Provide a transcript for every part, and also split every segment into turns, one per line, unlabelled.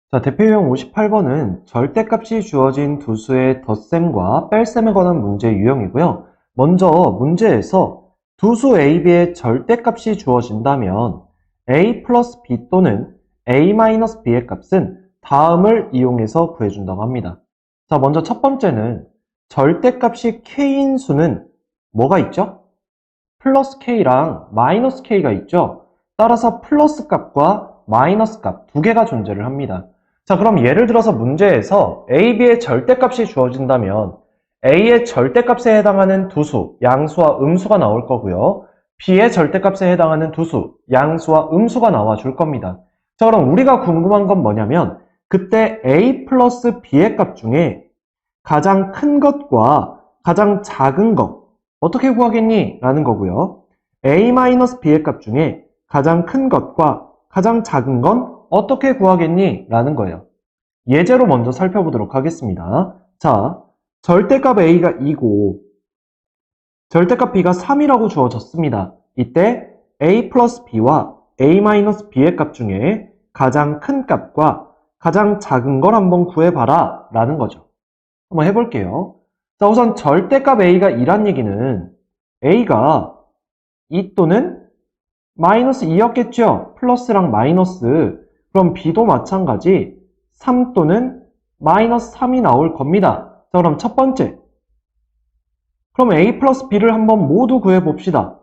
자, 대표 유형 58번은 절대값이 주어진 두 수의 덧셈과 뺄셈에 관한 문제 유형이고요. 먼저 문제에서 두 수 A, B의 절대값이 주어진다면 A 플러스 B 또는 A 마이너스 B의 값은 다음을 이용해서 구해준다고 합니다. 자, 먼저 첫 번째는 절대값이 K인 수는 뭐가 있죠? 플러스 K랑 마이너스 K가 있죠? 따라서 플러스 값과 마이너스 값 두 개가 존재를 합니다. 자, 그럼 예를 들어서 문제에서 A, B의 절대값이 주어진다면 A의 절대값에 해당하는 두수, 양수와 음수가 나올 거고요. B의 절대값에 해당하는 두수, 양수와 음수가 나와 줄 겁니다. 자, 그럼 우리가 궁금한 건 뭐냐면 그때 A 플러스 B의 값 중에 가장 큰 것과 가장 작은 것 어떻게 구하겠니? 라는 거고요. A-B의 값 중에 가장 큰 것과 가장 작은 건 어떻게 구하겠니? 라는 거예요. 예제로 먼저 살펴보도록 하겠습니다. 자, 절대값 A가 2고 절대값 B가 3이라고 주어졌습니다. 이때 A 플러스 B와 A-B의 값 중에 가장 큰 값과 가장 작은 걸 한번 구해봐라 라는 거죠. 한번 해볼게요. 자, 우선 절대값 A가 2란 얘기는 A가 2 또는 마이너스 2였겠죠? 플러스랑 마이너스. 그럼 B도 마찬가지 3 또는 마이너스 3이 나올 겁니다. 자, 그럼 첫 번째. 그럼 A 플러스 B를 한번 모두 구해봅시다.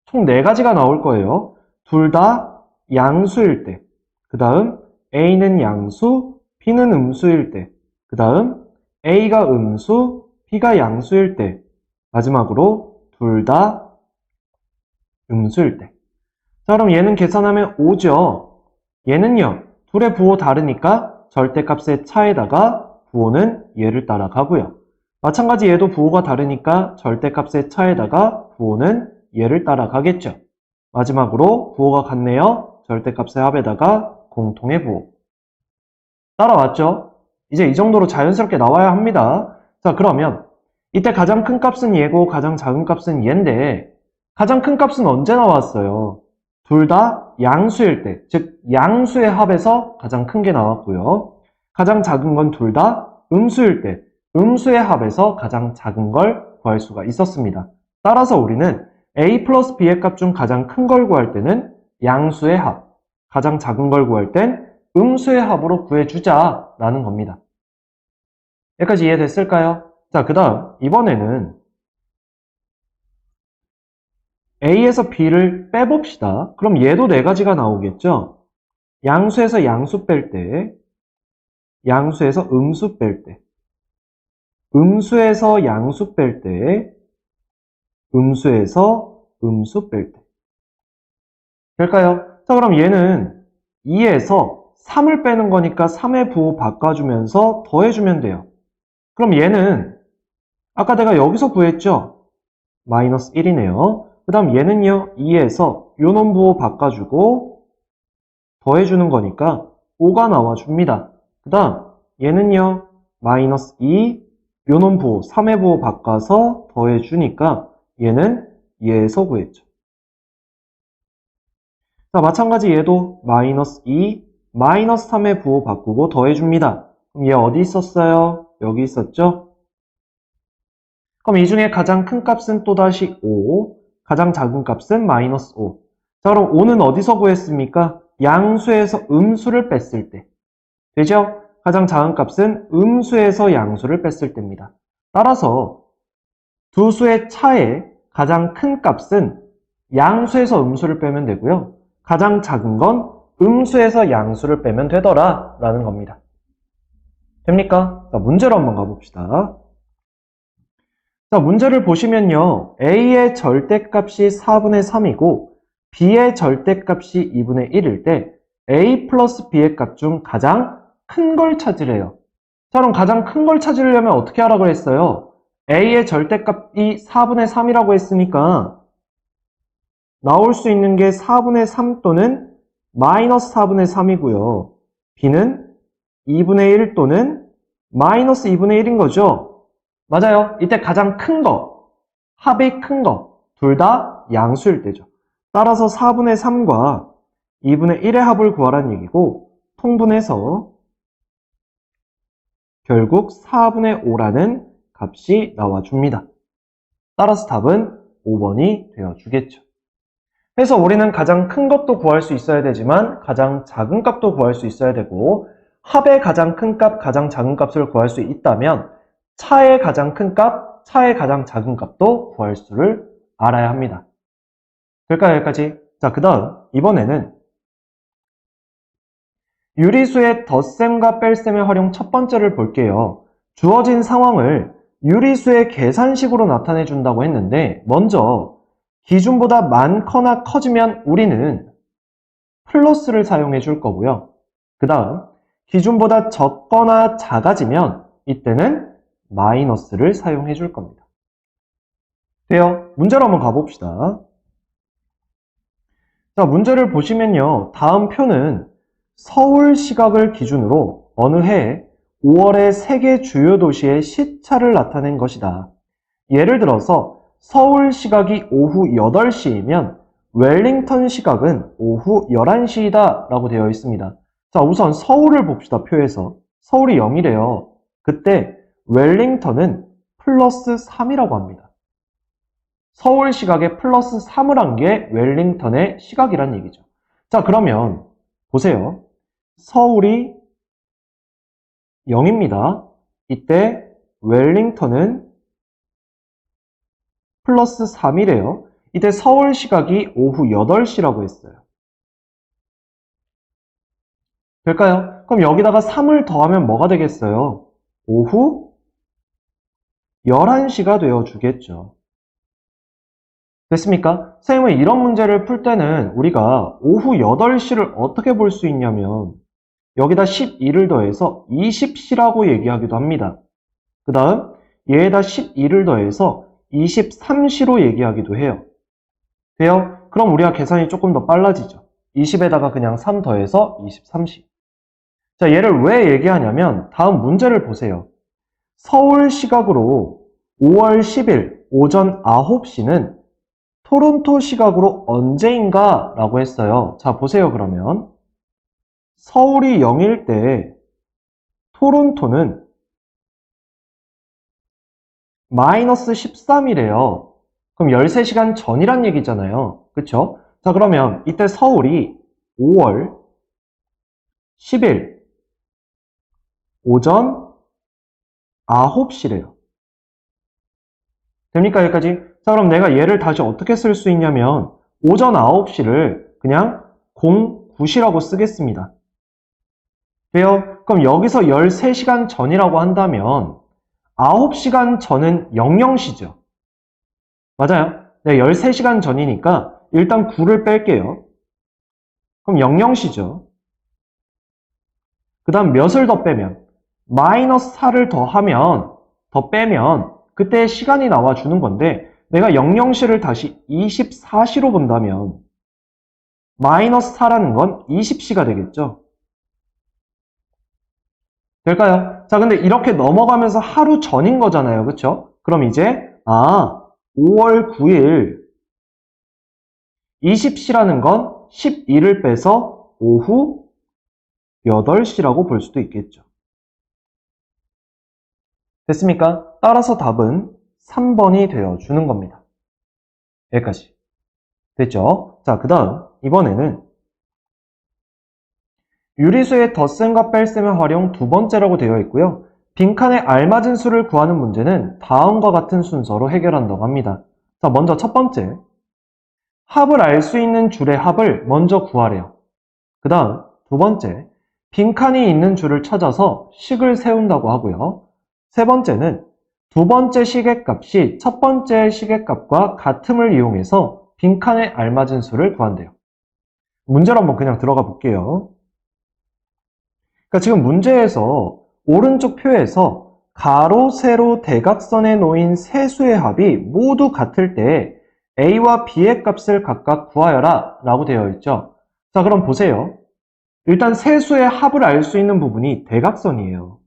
총 4가지가 나올 거예요. 둘 다 양수일 때. 그 다음 A는 양수, B는 음수일 때. 그 다음 A가 음수, B가 양수일 때. 마지막으로 둘 다 음수일 때. 자, 그럼 얘는 계산하면 5죠. 얘는요. 둘의 부호 다르니까 절대값의 차에다가 부호는 얘를 따라가고요. 마찬가지 얘도 부호가 다르니까 절대값의 차에다가 부호는 얘를 따라가겠죠. 마지막으로 부호가 같네요. 절대값의 합에다가 공통의 부호. 따라왔죠? 이제 이 정도로 자연스럽게 나와야 합니다. 자, 그러면 이때 가장 큰 값은 얘고 가장 작은 값은 얘인데 가장 큰 값은 언제 나왔어요? 둘 다 양수일 때, 즉 양수의 합에서 가장 큰 게 나왔고요. 가장 작은 건 둘 다 음수일 때, 음수의 합에서 가장 작은 걸 구할 수가 있었습니다. 따라서 우리는 A 플러스 B의 값 중 가장 큰 걸 구할 때는 양수의 합, 가장 작은 걸 구할 땐 음수의 합으로 구해주자라는 겁니다. 여기까지 이해됐을까요? 자, 그 다음 이번에는 A에서 B를 빼봅시다. 그럼 얘도 4가지가 나오겠죠? 양수에서 양수 뺄 때, 양수에서 음수 뺄 때, 음수에서 양수 뺄 때, 음수에서 음수 뺄 때. 될까요? 자, 그럼 얘는 2에서 3을 빼는 거니까 3의 부호 바꿔주면서 더해주면 돼요. 그럼 얘는 아까 내가 여기서 구했죠? 마이너스 1이네요. 그 다음 얘는요, 2에서 요놈 부호 바꿔주고 더해주는 거니까 5가 나와줍니다. 그 다음 얘는요, 마이너스 2, 요놈 부호, 3의 부호 바꿔서 더해주니까 얘는 얘에서 구했죠. 자, 마찬가지 얘도 마이너스 2, 마이너스 3의 부호 바꾸고 더해줍니다. 그럼 얘 어디 있었어요? 여기 있었죠? 그럼 이 중에 가장 큰 값은 또다시 5, 가장 작은 값은 마이너스 5. 자, 그럼 5는 어디서 구했습니까? 양수에서 음수를 뺐을 때. 되죠? 가장 작은 값은 음수에서 양수를 뺐을 때입니다. 따라서 두 수의 차에 가장 큰 값은 양수에서 음수를 빼면 되고요. 가장 작은 건 음수에서 양수를 빼면 되더라 라는 겁니다. 됩니까? 자, 문제로 한번 가봅시다. 자, 문제를 보시면요. A의 절대값이 4분의 3이고 B의 절대값이 2분의 1일 때 A 플러스 B의 값 중 가장 큰 걸 찾으래요. 자, 그럼 가장 큰 걸 찾으려면 어떻게 하라고 했어요? A의 절대값이 4분의 3이라고 했으니까 나올 수 있는 게 4분의 3 또는 마이너스 4분의 3이고요. B는 2분의 1 또는 마이너스 2분의 1인 거죠. 맞아요. 이때 가장 큰 거, 합이 큰 거, 둘 다 양수일 때죠. 따라서 4분의 3과 2분의 1의 합을 구하라는 얘기고 통분해서 결국 4분의 5라는 값이 나와줍니다. 따라서 답은 5번이 되어주겠죠. 그래서 우리는 가장 큰 것도 구할 수 있어야 되지만 가장 작은 값도 구할 수 있어야 되고 합의 가장 큰 값, 가장 작은 값을 구할 수 있다면 차의 가장 큰 값, 차의 가장 작은 값도 구할 수를 알아야 합니다. 될까요? 여기까지? 자, 그 다음 이번에는 유리수의 덧셈과 뺄셈의 활용 첫 번째를 볼게요. 주어진 상황을 유리수의 계산식으로 나타내 준다고 했는데 먼저 기준보다 많거나 커지면 우리는 플러스를 사용해 줄 거고요. 그 다음 기준보다 적거나 작아지면 이때는 마이너스를 사용해 줄 겁니다. 돼요? 문제로 한번 가봅시다. 자, 문제를 보시면요. 다음 표는 서울 시각을 기준으로 어느 해 5월의 세계 주요 도시의 시차를 나타낸 것이다. 예를 들어서 서울 시각이 오후 8시이면 웰링턴 시각은 오후 11시이다 라고 되어 있습니다. 자, 우선 서울을 봅시다. 표에서. 서울이 0이래요. 그때 웰링턴은 플러스 3이라고 합니다. 서울 시각에 플러스 3을 한 게 웰링턴의 시각이란 얘기죠. 자, 그러면 보세요. 서울이 0입니다. 이때 웰링턴은 플러스 3이래요. 이때 서울 시각이 오후 8시라고 했어요. 될까요? 그럼 여기다가 3을 더하면 뭐가 되겠어요? 오후 11시가 되어주겠죠. 됐습니까? 선생님은 이런 문제를 풀 때는 우리가 오후 8시를 어떻게 볼 수 있냐면 여기다 12를 더해서 20시라고 얘기하기도 합니다. 그 다음 얘에다 12를 더해서 23시로 얘기하기도 해요. 돼요? 그럼 우리가 계산이 조금 더 빨라지죠. 20에다가 그냥 3 더해서 23시. 자, 얘를 왜 얘기하냐면 다음 문제를 보세요. 서울 시각으로 5월 10일 오전 9시는 토론토 시각으로 언제인가? 라고 했어요. 자, 보세요, 그러면. 서울이 0일 때 토론토는 마이너스 13이래요. 그럼 13시간 전이란 얘기잖아요. 그쵸? 자, 그러면 이때 서울이 5월 10일 오전 9시래요. 됩니까? 여기까지? 자, 그럼 내가 얘를 다시 어떻게 쓸 수 있냐면 오전 9시를 그냥 09시라고 쓰겠습니다. 돼요? 그럼 여기서 13시간 전이라고 한다면 9시간 전은 00시죠. 맞아요? 네, 13시간 전이니까 일단 9를 뺄게요. 그럼 00시죠. 그 다음 몇을 더 빼면 마이너스 4를 더하면 더 빼면 그때 시간이 나와주는 건데 내가 00시를 다시 24시로 본다면 마이너스 4라는 건 20시가 되겠죠. 될까요? 자, 근데 이렇게 넘어가면서 하루 전인 거잖아요. 그쵸? 그럼 이제 5월 9일 20시라는 건 12를 빼서 오후 8시라고 볼 수도 있겠죠. 됐습니까? 따라서 답은 3번이 되어주는 겁니다. 여기까지. 됐죠? 자, 그 다음 이번에는 유리수의 덧셈과 뺄셈의 활용 두 번째라고 되어 있고요. 빈칸에 알맞은 수를 구하는 문제는 다음과 같은 순서로 해결한다고 합니다. 자, 먼저 첫 번째. 합을 알 수 있는 줄의 합을 먼저 구하래요. 그 다음 두 번째. 빈칸이 있는 줄을 찾아서 식을 세운다고 하고요. 세 번째는 두 번째 식의 값이 첫 번째 식의 값과 같음을 이용해서 빈칸에 알맞은 수를 구한대요. 문제로 한번 그냥 들어가 볼게요. 그러니까 지금 문제에서 오른쪽 표에서 가로, 세로, 대각선에 놓인 세 수의 합이 모두 같을 때 A와 B의 값을 각각 구하여라 라고 되어 있죠. 자, 그럼 보세요. 일단 세 수의 합을 알 수 있는 부분이 대각선이에요.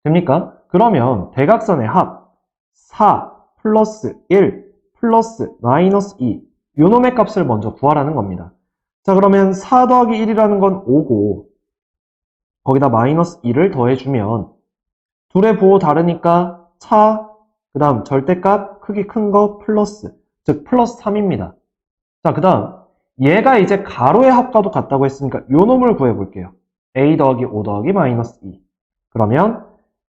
됩니까? 그러면 대각선의 합 4 플러스 1 플러스 마이너스 2 요놈의 값을 먼저 구하라는 겁니다. 자, 그러면 4 더하기 1이라는 건 5고 거기다 마이너스 2를 더해주면 둘의 부호 다르니까 차, 그 다음 절대값 크기 큰 거 플러스, 즉 플러스 3입니다. 자, 그 다음 얘가 이제 가로의 합과도 같다고 했으니까 요 놈을 구해볼게요. a 더하기 5 더하기 마이너스 2. 그러면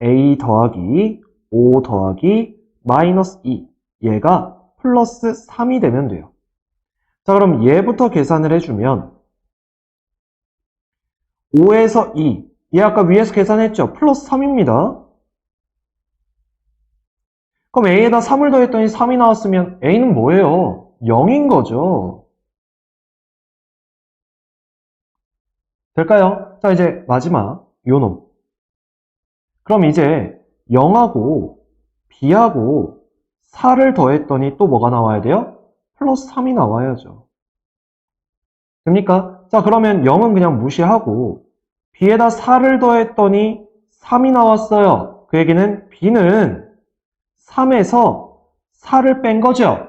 a 더하기 5 더하기 마이너스 2. 얘가 플러스 3이 되면 돼요. 자, 그럼 얘부터 계산을 해주면 5에서 2. 얘 아까 위에서 계산했죠? 플러스 3입니다. 그럼 a에다 3을 더했더니 3이 나왔으면 a는 뭐예요? 0인 거죠. 될까요? 자, 이제 마지막 요놈. 그럼 이제 0하고 b하고 4를 더했더니 또 뭐가 나와야 돼요? 플러스 3이 나와야죠. 됩니까? 자, 그러면 0은 그냥 무시하고 b에다 4를 더했더니 3이 나왔어요. 그 얘기는 b는 3에서 4를 뺀 거죠.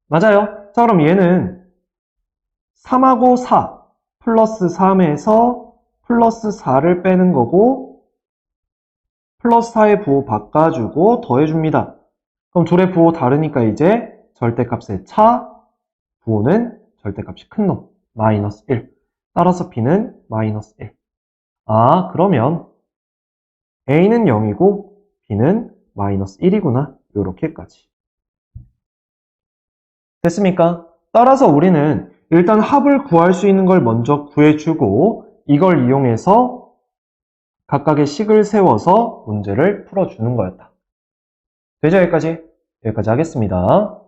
맞아요? 자, 그럼 얘는 3하고 4 플러스 3에서 플러스 4를 빼는 거고 플러스 4의 부호 바꿔주고 더해줍니다. 그럼 둘의 부호 다르니까 이제 절대값의 차, 부호는 절대값이 큰 놈, 마이너스 1. 따라서 b는 마이너스 1. 아, 그러면 a는 0이고 b는 마이너스 1이구나. 요렇게까지. 됐습니까? 따라서 우리는 일단 합을 구할 수 있는 걸 먼저 구해주고 이걸 이용해서 각각의 식을 세워서 문제를 풀어주는 거였다. 되죠? 여기까지? 여기까지 하겠습니다.